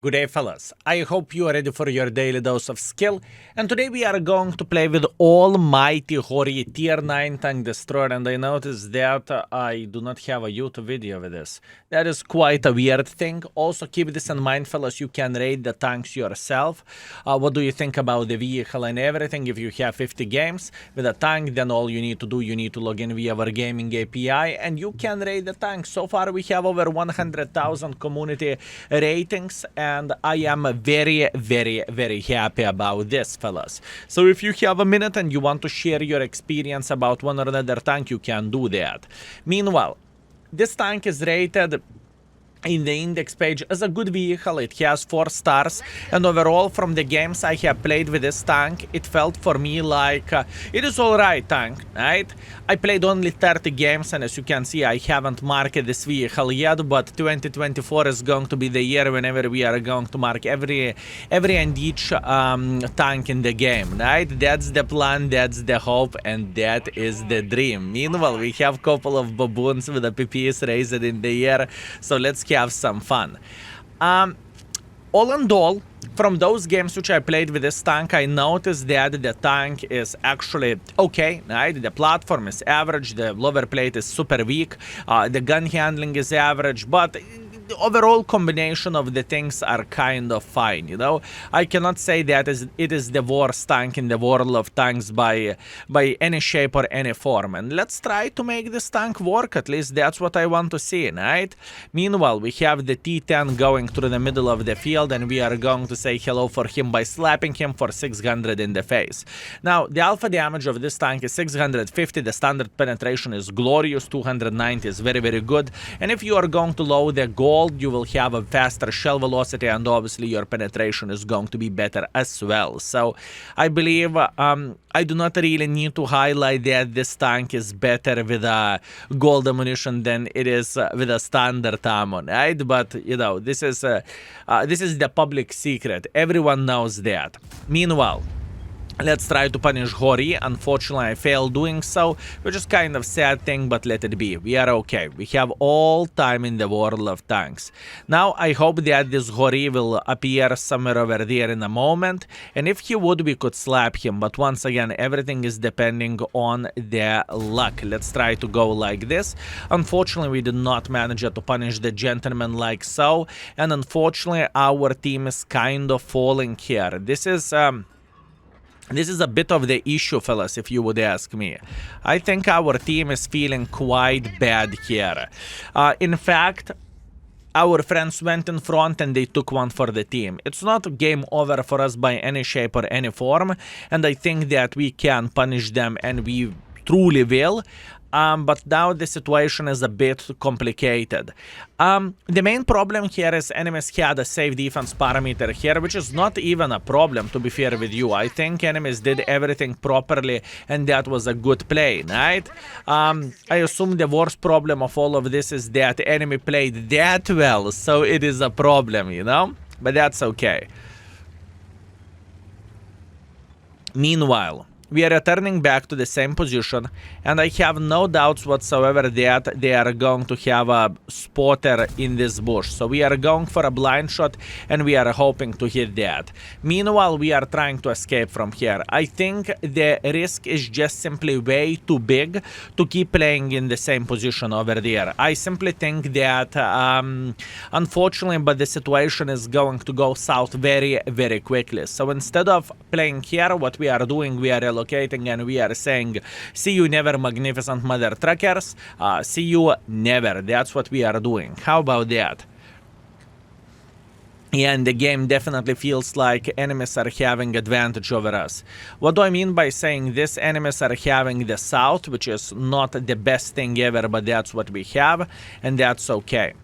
Good day, fellas. I hope you are ready for your daily dose of skill, and today we are going to play with Almighty Hori Tier 9 Tank Destroyer, and I noticed that I do not have a YouTube video with this. That is quite a weird thing. Also, keep this in mind, fellas, you can raid the tanks yourself. What do you think about the vehicle and everything? If you have 50 games with a tank, then all you need to do, you need to log in via our gaming API, and you can raid the tank. So far, we have over 100,000 community ratings, and I am very, very, very happy about this, fellas. So if you have a minute and you want to share your experience about one or another tank, you can do that. Meanwhile, this tank is rated in the index page as a good vehicle. It has 4 stars, and overall from the games I have played with this tank, it felt for me like it is alright tank, right? I played only 30 games, and as you can see I haven't marked this vehicle yet, but 2024 is going to be the year whenever we are going to mark every and each tank in the game, right? That's the plan, that's the hope, and that is the dream. Meanwhile, we have a couple of baboons with the PPs raised in the air, so let's have some fun. All in all, from those games which I played with this tank, I noticed that the tank is actually okay, right? The platform is average, the lower plate is super weak, the gun handling is average, but the overall combination of the things are kind of fine, you know? I cannot say that it is the worst tank in the world of tanks by any shape or any form. And let's try to make this tank work, at least that's what I want to see, right? Meanwhile, we have the T10 going through the middle of the field, and we are going to say hello for him by slapping him for 600 in the face. Now, the alpha damage of this tank is 650, the standard penetration is glorious, 290 is very, very good. And if you are going to load the gold, you will have a faster shell velocity, and obviously your penetration is going to be better as well. So I believe I do not really need to highlight that this tank is better with a gold ammunition than it is with a standard ammo, right? But you know, this is the public secret. Everyone knows that. Meanwhile, let's try to punish Hori. Unfortunately, I failed doing so, which is kind of sad thing, but let it be. We are okay. We have all time in the world of tanks. Now, I hope that this Hori will appear somewhere over there in a moment, and if he would, we could slap him. But once again, everything is depending on the luck. Let's try to go like this. Unfortunately, we did not manage to punish the gentleman like so, and unfortunately, our team is kind of falling here. This is a bit of the issue, fellas, if you would ask me. I think our team is feeling quite bad here. In fact, our friends went in front and they took one for the team. It's not game over for us by any shape or any form, and I think that we can punish them, and we truly will. But now the situation is a bit complicated. The main problem here is enemies had a safe defense parameter here, which is not even a problem, to be fair with you. I think enemies did everything properly, and that was a good play, right? I assume the worst problem of all of this is that the enemy played that well, so it is a problem, you know? But that's okay. Meanwhile, we are returning back to the same position, and I have no doubts whatsoever that they are going to have a spotter in this bush. So we are going for a blind shot, and we are hoping to hit that. Meanwhile, we are trying to escape from here. I think the risk is just simply way too big to keep playing in the same position over there. I simply think that, unfortunately, but the situation is going to go south very, very quickly. So instead of playing here, what we are doing, we are relocating, and we are saying, see you never, magnificent mother truckers. See you never. That's what we are doing. How about that? Yeah, and the game definitely feels like enemies are having advantage over us. What do I mean by saying this? Enemies are having the south, which is not the best thing ever, but that's what we have, and that's okay.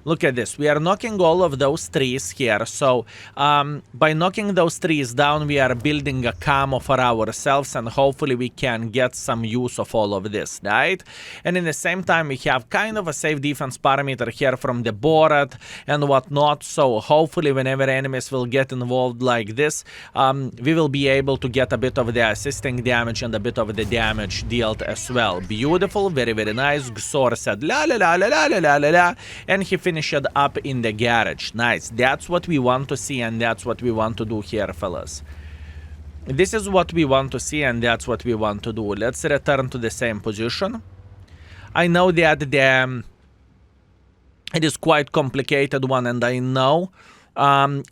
Look at this. We are knocking all of those trees here. So by knocking those trees down, we are building a camo for ourselves, and hopefully we can get some use of all of this, right? And in the same time, we have kind of a safe defense parameter here from the board and whatnot. So hopefully whenever enemies will get involved like this, we will be able to get a bit of the assisting damage and a bit of the damage dealt as well. Beautiful. Very, very nice. Xor said la la la la la la la la, and he finished finished up in the garage. Nice. That's what we want to see, and that's what we want to do here, fellas. This is what we want to see, and that's what we want to do. Let's return to the same position. I know that it is quite complicated one, and I know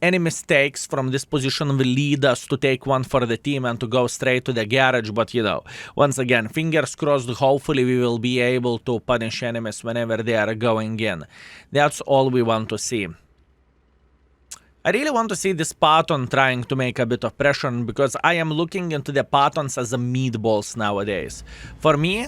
any mistakes from this position will lead us to take one for the team and to go straight to the garage. But, you know, once again, fingers crossed, hopefully we will be able to punish enemies whenever they are going in. That's all we want to see. I really want to see this Patton trying to make a bit of pressure, because I am looking into the Pattons as a meatballs nowadays. For me,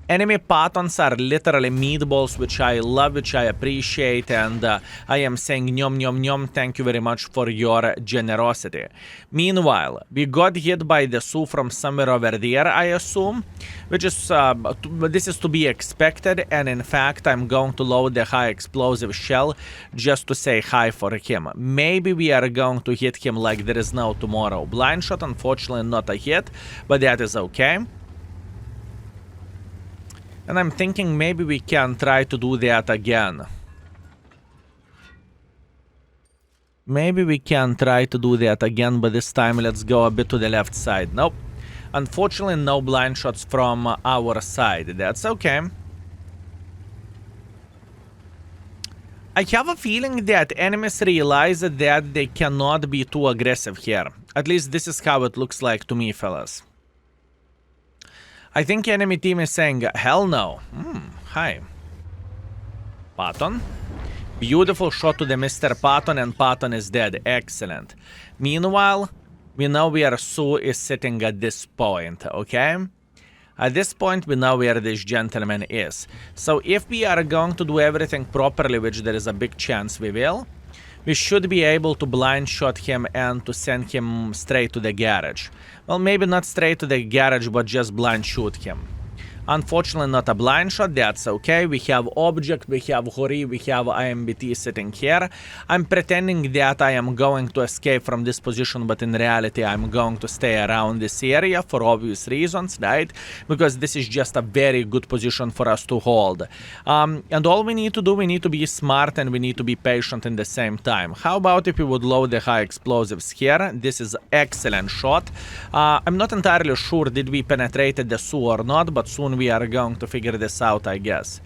enemy Pattons are literally meatballs, which I love, which I appreciate, and I am saying nyom nyom nyom, thank you very much for your generosity. Meanwhile, we got hit by the Sioux from somewhere over there, I assume, which is, this is to be expected, and in fact, I'm going to load the high explosive shell just to say hi for him. Maybe we are going to hit him like there is no tomorrow. Blind shot, unfortunately not a hit, but that is okay. And I'm thinking maybe we can try to do that again. Maybe we can try to do that again, but this time let's go a bit to the left side. Nope. Unfortunately, no blind shots from our side. That's okay. I have a feeling that enemies realize that they cannot be too aggressive here. At least this is how it looks like to me, fellas. I think enemy team is saying, hell no. Hi. Patton. Beautiful shot to the Mr. Patton, and Patton is dead. Excellent. Meanwhile, we know where Sue is sitting at this point, okay? At this point, we know where this gentleman is. So if we are going to do everything properly, which there is a big chance we will, we should be able to blind shot him and to send him straight to the garage. Well, maybe not straight to the garage, but just blind shoot him. Unfortunately, not a blind shot, that's okay. We have object, we have Hori, we have IMBT sitting here. I'm pretending that I am going to escape from this position, but in reality, I'm going to stay around this area for obvious reasons, right? Because this is just a very good position for us to hold. And all we need to do, we need to be smart and we need to be patient in the same time. How about if we would load the high explosives here? This is excellent shot. I'm not entirely sure did we penetrated the Sioux or not, but soon we are going to figure this out, I guess.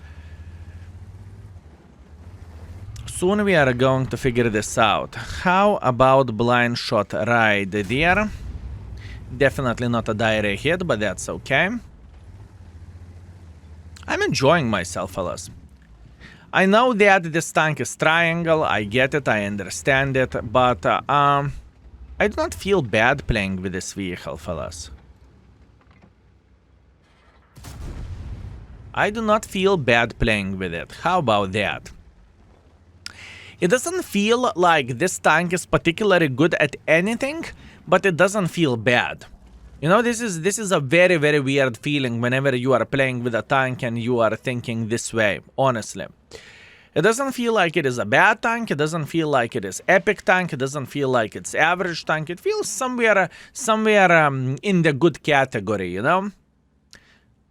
Soon we are going to figure this out. How about blind shot right there? Definitely not a direct hit, but that's okay. I'm enjoying myself, fellas. I know that this tank is triangle, I get it, I understand it, but I do not feel bad playing with this vehicle, fellas. I do not feel bad playing with it. How about that? It doesn't feel like this tank is particularly good at anything, but it doesn't feel bad. You know, this is a very, very weird feeling whenever you are playing with a tank and you are thinking this way, honestly. It doesn't feel like it is a bad tank, it doesn't feel like it is epic tank, it doesn't feel like it's average tank, it feels somewhere in the good category, you know?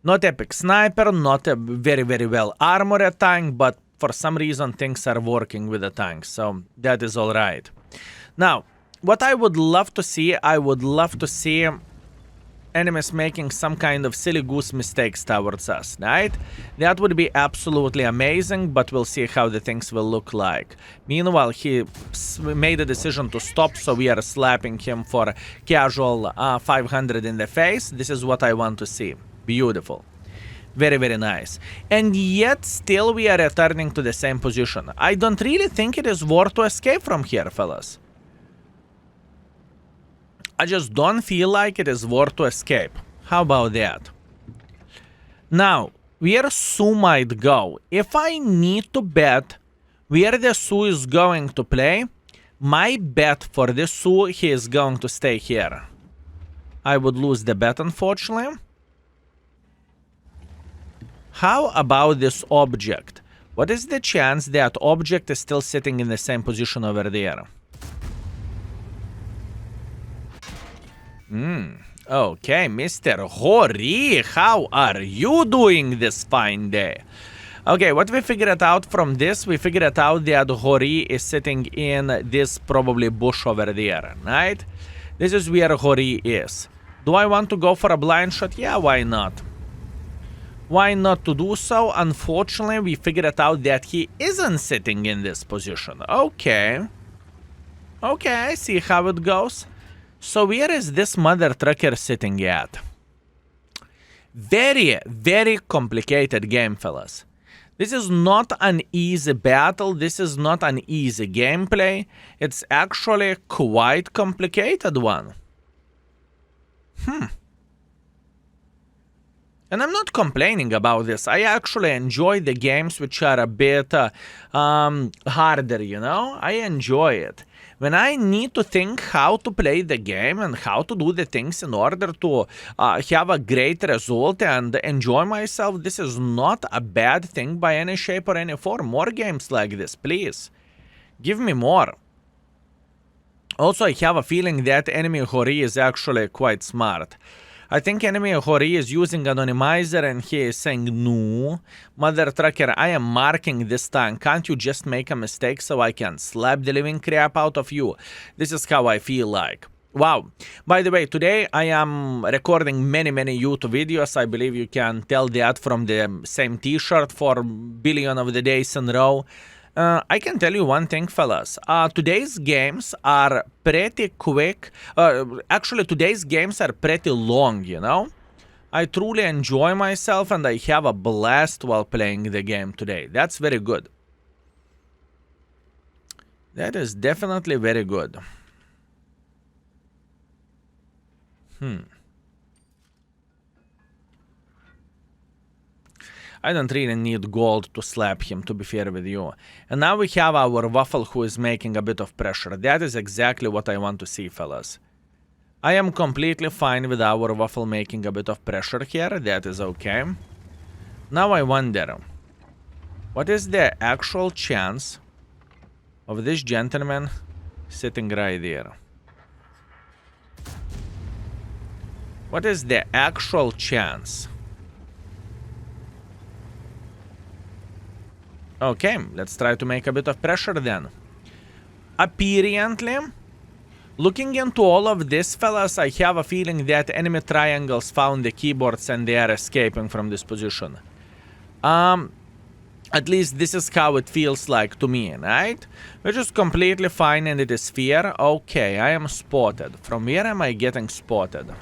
Not epic sniper, not a very, very well armored tank, but for some reason things are working with the tank, so that is alright. Now, what I would love to see, enemies making some kind of silly goose mistakes towards us, right? That would be absolutely amazing, but we'll see how the things will look like. Meanwhile, he made a decision to stop, so we are slapping him for casual 500 in the face. This is what I want to see. Beautiful. Very, very nice. And yet, still we are returning to the same position. I don't really think it is worth to escape from here, fellas. I just don't feel like it is worth to escape. How about that? Now, where Sioux might go. If I need to bet where the Sioux is going to play, my bet for the Sioux, he is going to stay here. I would lose the bet, unfortunately. How about this object? What is the chance that object is still sitting in the same position over there? Okay, Mr. Hori, how are you doing this fine day? Okay, what we figured out from this, we figured out that Hori is sitting in this probably bush over there, right? This is where Hori is. Do I want to go for a blind shot? Yeah, why not? Why not to do so? Unfortunately, we figured out that he isn't sitting in this position. Okay. Okay, I see how it goes. So where is this mother trucker sitting at? Very, very complicated game, fellas. This is not an easy battle. This is not an easy gameplay. It's actually quite complicated one. And I'm not complaining about this. I actually enjoy the games which are a bit harder, you know? I enjoy it. When I need to think how to play the game and how to do the things in order to have a great result and enjoy myself, this is not a bad thing by any shape or any form. More games like this, please. Give me more. Also, I have a feeling that enemy Hori is actually quite smart. I think enemy Hori is using anonymizer and he is saying, no, mother trucker, I am marking this time. Can't you just make a mistake so I can slap the living crap out of you? This is how I feel like. Wow. By the way, today I am recording many YouTube videos. I believe you can tell that from the same t-shirt for billion of the days in a row. I can tell you one thing, fellas. Today's games are pretty quick. Actually, today's games are pretty long, you know? I truly enjoy myself and I have a blast while playing the game today. That's very good. That is definitely very good. I don't really need gold to slap him, to be fair with you. And now we have our Waffle who is making a bit of pressure. That is exactly what I want to see, fellas. I am completely fine with our Waffle making a bit of pressure here. That is okay. Now I wonder, what is the actual chance of this gentleman sitting right there? What is the actual chance? Okay, let's try to make a bit of pressure then. Apparently, looking into all of this, fellas, I have a feeling that enemy triangles found the keyboards and they are escaping from this position. At least this is how it feels like to me, right? Which is completely fine and it is fair. Okay, I am spotted. From where am I getting spotted?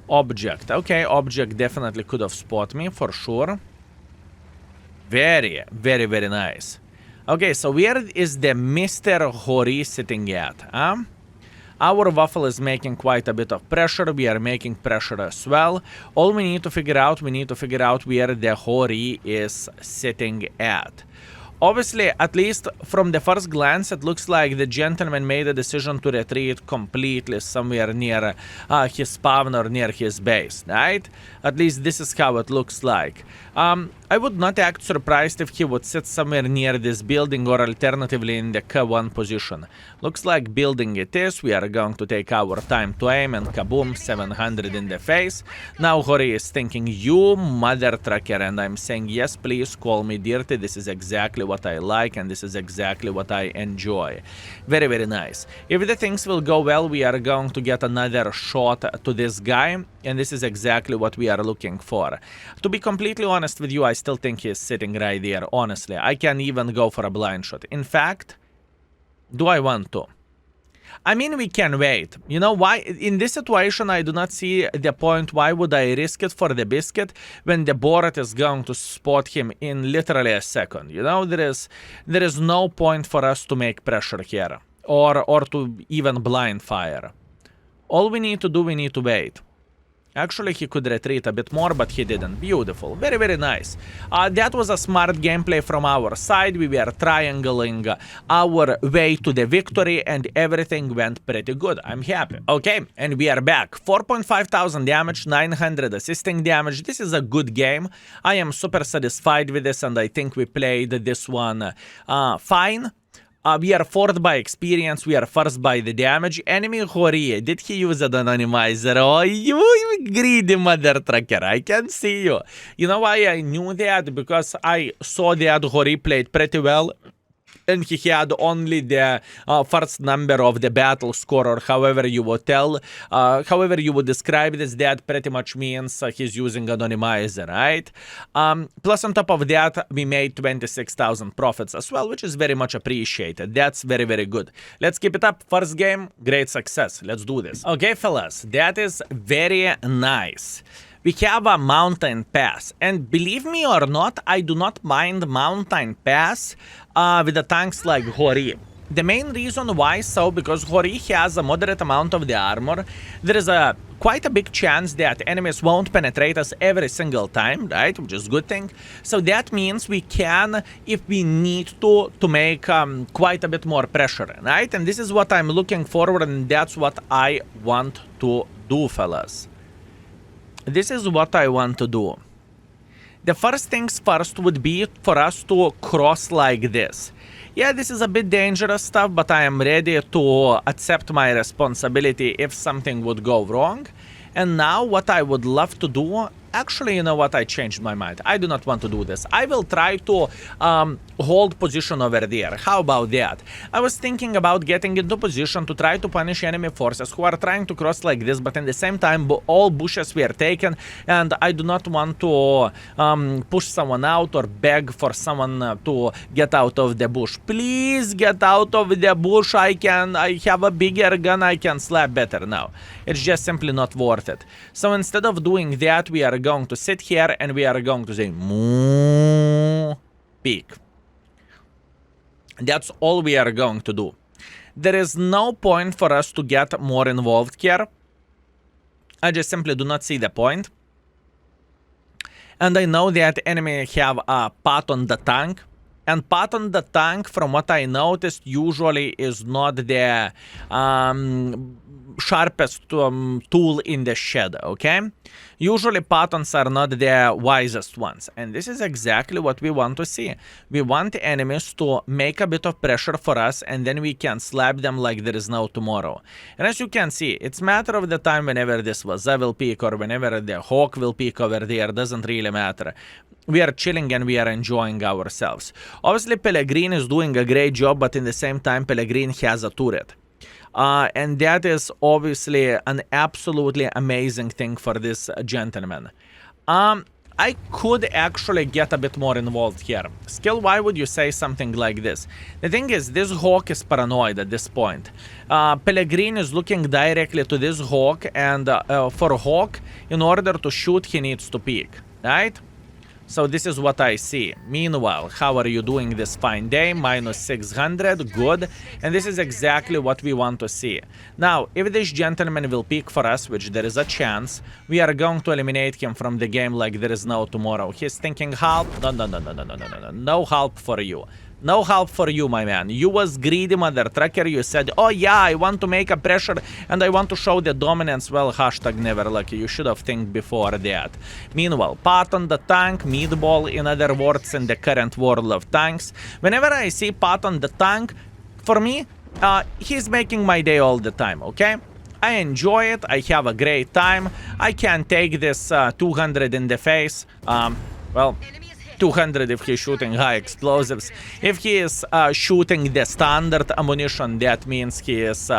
Object. Okay, object definitely could have spotted me for sure. Very nice. Okay, so where is the Mr. Hori sitting at? Our Waffle is making quite a bit of pressure. We are making pressure as well. All we need to figure out, where the Hori is sitting at. Obviously, at least from the first glance, it looks like the gentleman made a decision to retreat completely somewhere near his spawn or near his base, right? At least this is how it looks like. I would not act surprised if he would sit somewhere near this building or alternatively in the K1 position. Looks like building it is. We are going to take our time to aim and kaboom, 700 in the face. Now Hori is thinking, you mother trucker, and I'm saying, yes, please call me dirty. This is exactly what I like and this is exactly what I enjoy. Very nice. If the things will go well, we are going to get another shot to this guy, and this is exactly what we are looking for. To be completely honest with you, I still think he is sitting right there, honestly. I can even go for a blind shot. In fact, do I want to? I mean, we can wait. You know why? In this situation, I do not see the point. Why would I risk it for the biscuit when the board is going to spot him in literally a second? You know, there is no point for us to make pressure here or to even blind fire. All we need to do, we need to wait. Actually, he could retreat a bit more, but he didn't. Beautiful. Very nice. That was a smart gameplay from our side. We were triangling our way to the victory, and everything went pretty good. I'm happy. Okay, and we are back. 4,500 damage, 900 assisting damage. This is a good game. I am super satisfied with this, and I think we played this one fine. We are fourth by experience, we are first by the damage. Enemy Hori, did he use an anonymizer? Oh, you greedy mother trucker, I can see you. You know why I knew that? Because I saw that Hori played pretty well. And he had only the first number of the battle score, or however you would tell, however you would describe this. That pretty much means he's using anonymizer, right? Plus on top of that, we made 26,000 profits as well, which is very much appreciated. That's very, very good. Let's keep it up. First game, great success. Let's do this. Okay, fellas, that is very nice. We have a mountain pass, and believe me or not, I do not mind mountain pass with the tanks like Hori. The main reason why so, because Hori has a moderate amount of the armor. There is quite a big chance that enemies won't penetrate us every single time, right? Which is a good thing. So that means we can, if we need to make quite a bit more pressure, right? And this is what I'm looking forward, and that's what I want to do, fellas. This is what I want to do. The first things first would be for us to cross like this. Yeah, this is a bit dangerous stuff, but I am ready to accept my responsibility if something would go wrong. And now what I would love to do, actually, you know what, I changed my mind. I do not want to do this. I will try to hold position over there. How about that? I was thinking about getting into position to try to punish enemy forces who are trying to cross like this, but in the same time, all bushes were taken, and I do not want to push someone out or beg for someone to get out of the bush. Please get out of the bush. I have a bigger gun. I can slap better now. It's just simply not worth it. So instead of doing that, we are going to sit here and we are going to say moo, peek. That's all we are going to do. There is no point for us to get more involved here. I just simply do not see the point. And I know that enemy have a pot on the tank. And pot on the tank, from what I noticed, usually is not the sharpest tool in the shed, okay? Usually patons are not the wisest ones, and this is exactly what we want to see. We want enemies to make a bit of pressure for us, and then we can slap them like there is no tomorrow. And as you can see, it's a matter of the time whenever this Vaza will peek or whenever the Hawk will peek over there, doesn't really matter. We are chilling and we are enjoying ourselves. Obviously, Pellegrin is doing a great job, but in the same time, Pellegrin has a turret. And that is obviously an absolutely amazing thing for this gentleman. I could actually get a bit more involved here. Skill, why would you say something like this? The thing is, this Hawk is paranoid at this point. Pellegrin is looking directly to this Hawk, and for Hawk, in order to shoot, he needs to peek, right? So this is what I see. Meanwhile, how are you doing this fine day? Minus 600, good. And this is exactly what we want to see. Now, if this gentleman will pick for us, which there is a chance, we are going to eliminate him from the game like there is no tomorrow. He's thinking help. No help for you. No help for you, my man. You was greedy mother trucker. You said, oh yeah, I want to make a pressure and I want to show the dominance. Well, hashtag never lucky. You should have think before that. Meanwhile, pot on the tank, meatball, in other words, in the current world of tanks. Whenever I see pot on the tank, for me, he's making my day all the time, okay? I enjoy it. I have a great time. I can take this 200 in the face. Well, 200 if he's shooting high explosives. If he is shooting the standard ammunition, that means he is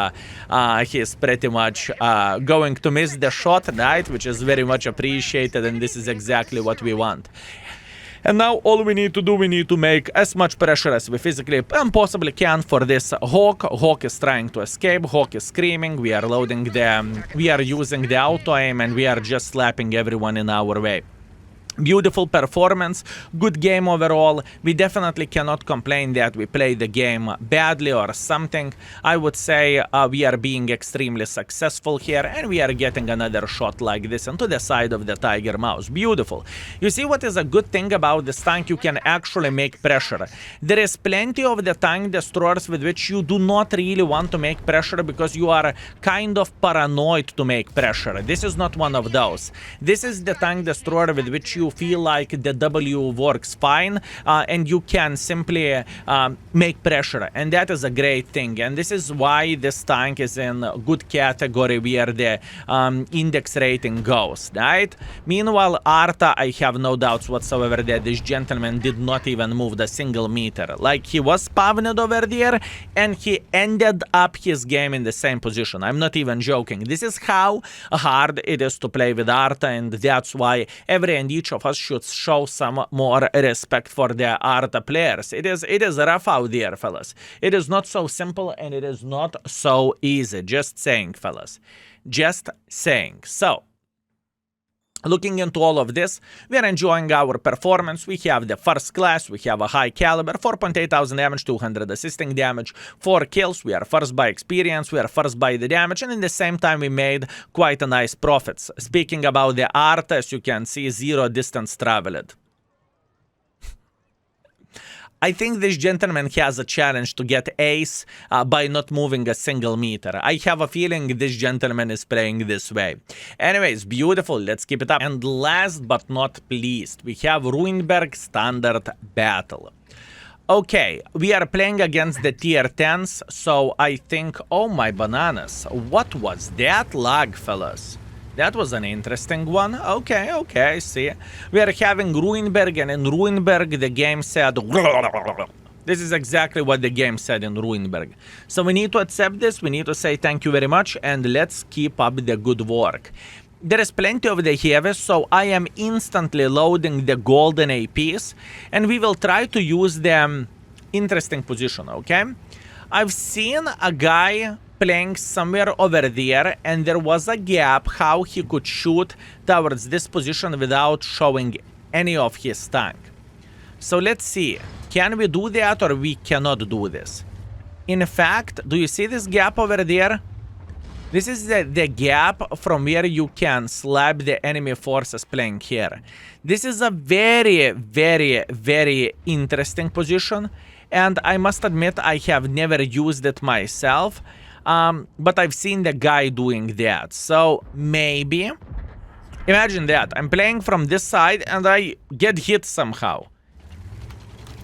pretty much going to miss the shot, right? Which is very much appreciated, and this is exactly what we want. And now all we need to do, we need to make as much pressure as we physically and possibly can for this Hawk. Hawk is trying to escape. Hawk is screaming. We are loading we are using the auto aim, and we are just slapping everyone in our way. Beautiful performance, good game overall. We definitely cannot complain that we played the game badly or something. I would say we are being extremely successful here, and we are getting another shot like this into the side of the Tiger Mouse. Beautiful. You see what is a good thing about this tank? You can actually make pressure. There is plenty of the tank destroyers with which you do not really want to make pressure because you are kind of paranoid to make pressure. This is not one of those. This is the tank destroyer with which you you feel like the W works fine, and you can simply make pressure, and that is a great thing. And this is why this tank is in a good category where the index rating goes, right? Meanwhile, Arta, I have no doubts whatsoever that this gentleman did not even move the single meter. Like, he was spawned over there, and he ended up his game in the same position. I'm not even joking. This is how hard it is to play with Arta, and that's why every and each of us should show some more respect for the Arta players. It is rough out there, fellas. It is not so simple, and it is not so easy. Just saying, fellas. Just saying. So, looking into all of this, we are enjoying our performance. We have the first class, we have a high caliber, 4,800 damage, 200 assisting damage, 4 kills. We are first by experience, we are first by the damage, and in the same time we made quite a nice profits. Speaking about the art, as you can see, 0 distance traveled. I think this gentleman has a challenge to get ace by not moving a single meter. I have a feeling this gentleman is playing this way. Anyways, beautiful. Let's keep it up. And last but not least, we have Ruinberg Standard Battle. Okay, we are playing against the tier 10s, so I think... Oh my bananas. What was that lag, fellas? That was an interesting one. Okay, I see. We are having Ruinberg, and in Ruinberg the game said... This is exactly what the game said in Ruinberg. So we need to accept this, we need to say thank you very much, and let's keep up the good work. There is plenty of the heavies, so I am instantly loading the golden APs, and we will try to use them interesting position, okay? I've seen a guy playing somewhere over there, and there was a gap how he could shoot towards this position without showing any of his tank. So let's see, can we do that or we cannot do this? In fact, do you see this gap over there? This is the gap from where you can slap the enemy forces playing here. This is a very, very, very interesting position, and I must admit I have never used it myself. But I've seen the guy doing that, so maybe, imagine that, I'm playing from this side and I get hit somehow.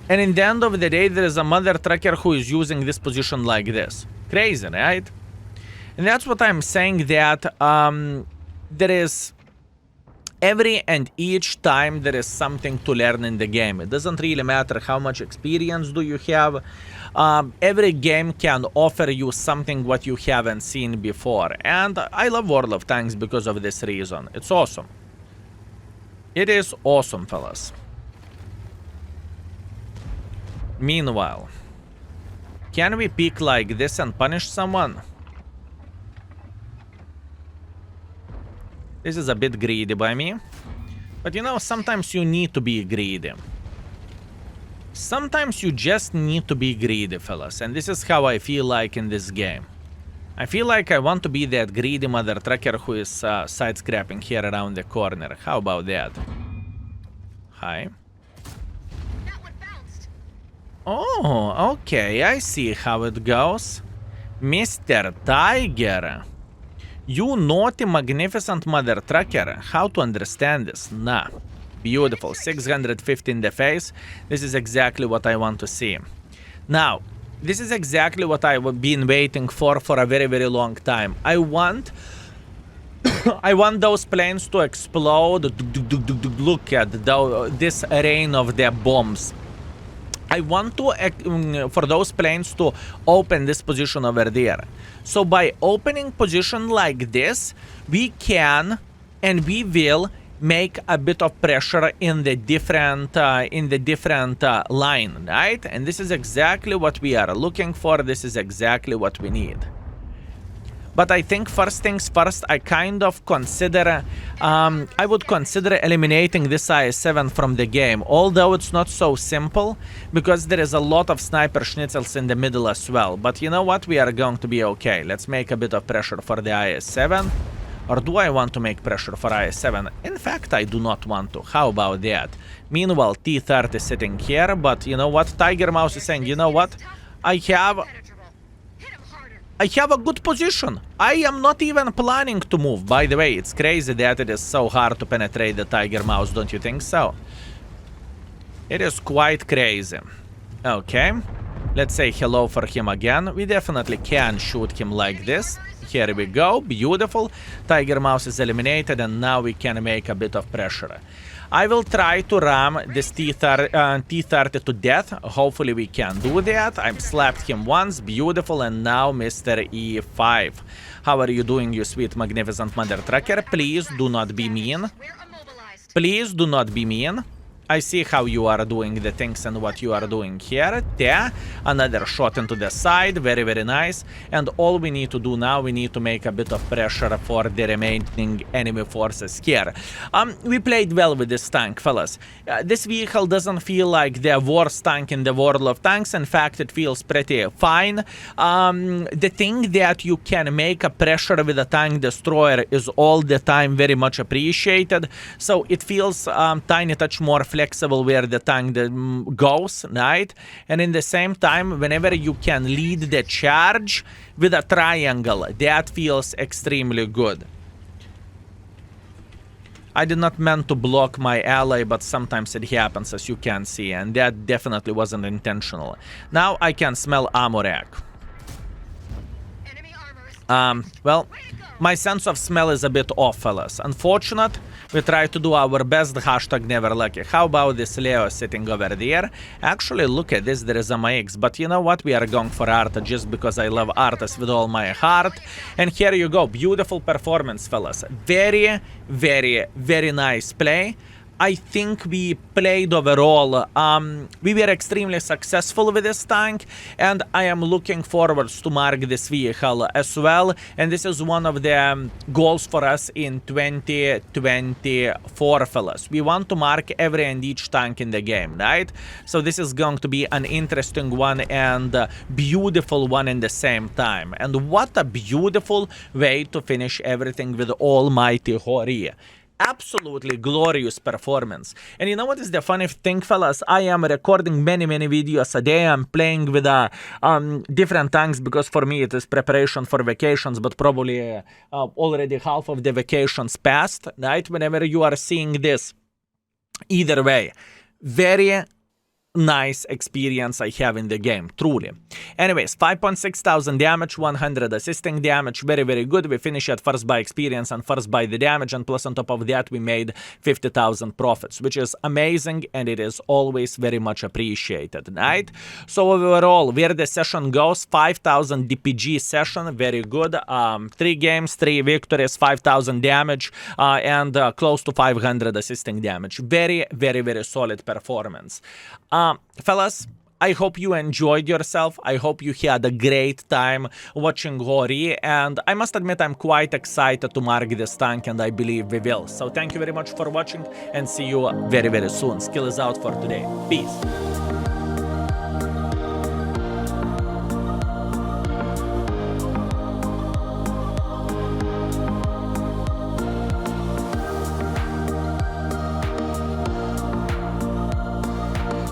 And in the end of the day, there is a mother trucker who is using this position like this. Crazy, right? And that's what I'm saying, that there is, every and each time there is something to learn in the game. It doesn't really matter how much experience do you have. Every game can offer you something what you haven't seen before. And I love World of Tanks because of this reason. It's awesome. It is awesome, fellas. Meanwhile, can we pick like this and punish someone? This is a bit greedy by me. But you know, sometimes you need to be greedy. Sometimes you just need to be greedy, fellas. And this is how I feel like in this game. I feel like I want to be that greedy mother trucker who is side-scrapping here around the corner. How about that? Hi. Oh, okay. I see how it goes. Mr. Tiger. You naughty, magnificent mother trucker. How to understand this? Nah. Beautiful. 650 in the face. This is exactly what I want to see. Now, this is exactly what I've been waiting for a very, very long time. I want those planes to explode. Look at this rain of their bombs. I want to, for those planes to open this position over there. So by opening position like this, we can and we will make a bit of pressure in the different line, right? And this is exactly what we are looking for. This is exactly what we need. But I think first things first, I kind of consider, I would consider eliminating this IS-7 from the game, although it's not so simple, because there is a lot of sniper schnitzels in the middle as well. But you know what? We are going to be okay. Let's make a bit of pressure for the IS-7. Or do I want to make pressure for IS-7? In fact, I do not want to. How about that? Meanwhile, T-30 is sitting here, but you know what? Tiger Mouse is saying, you know what? I have I have a good position. I am not even planning to move. By the way, it's crazy that it is so hard to penetrate the tiger mouse, don't you think so? It is quite crazy. Okay. Let's say hello for him again. We definitely can shoot him like this. Here we go. Beautiful. Tiger mouse is eliminated, and now we can make a bit of pressure. I will try to ram this T30 to death. Hopefully we can do that. I've slapped him once. Beautiful. And now Mr. E5. How are you doing, you sweet, magnificent mother trucker? Please do not be mean. Please do not be mean. I see how you are doing the things and what you are doing here. There, another shot into the side, very, very nice. And all we need to do now, we need to make a bit of pressure for the remaining enemy forces here. We played well with this tank, fellas. This vehicle doesn't feel like the worst tank in the world of tanks. In fact, it feels pretty fine. The thing that you can make a pressure with a tank destroyer is all the time very much appreciated. So it feels tiny touch more flexible where the tank goes, right? And in the same time, whenever you can lead the charge with a triangle, that feels extremely good. I did not meant to block my ally, but sometimes it happens, as you can see, and that definitely wasn't intentional. Now I can smell ammo rack. Well, my sense of smell is a bit off, fellas. Unfortunate. We try to do our best. Hashtag never lucky. How about this Leo sitting over there? Actually, look at this. There is a MX. But you know what? We are going for Arta just because I love Artas with all my heart. And here you go. Beautiful performance, fellas. Very, very, very nice play. I think we played overall. We were extremely successful with this tank, and I am looking forward to mark this vehicle as well. And this is one of the goals for us in 2024, fellas. We want to mark every and each tank in the game, right? So this is going to be an interesting one and beautiful one in the same time. And what a beautiful way to finish everything with almighty Hori. Absolutely glorious performance. And you know what is the funny thing, fellas? I am recording many videos a day. I'm playing with different tanks because for me it is preparation for vacations, but probably already half of the vacations passed, right? Whenever you are seeing this, either way, very nice experience I have in the game, truly. Anyways, 5.6 thousand damage, 100 assisting damage, very, very good. We finish at first by experience and first by the damage, and plus on top of that we made 50,000 profits, which is amazing, and it is always very much appreciated, right? So overall, where the session goes, 5,000 DPG session, very good. 3 games, 3 victories, 5,000 damage, and close to 500 assisting damage. Very, very, very solid performance. Fellas, I hope you enjoyed yourself. I hope you had a great time watching Hori, and I must admit I'm quite excited to mark this tank, and I believe we will. So thank you very much for watching, and see you very, very soon. Skill is out for today. Peace.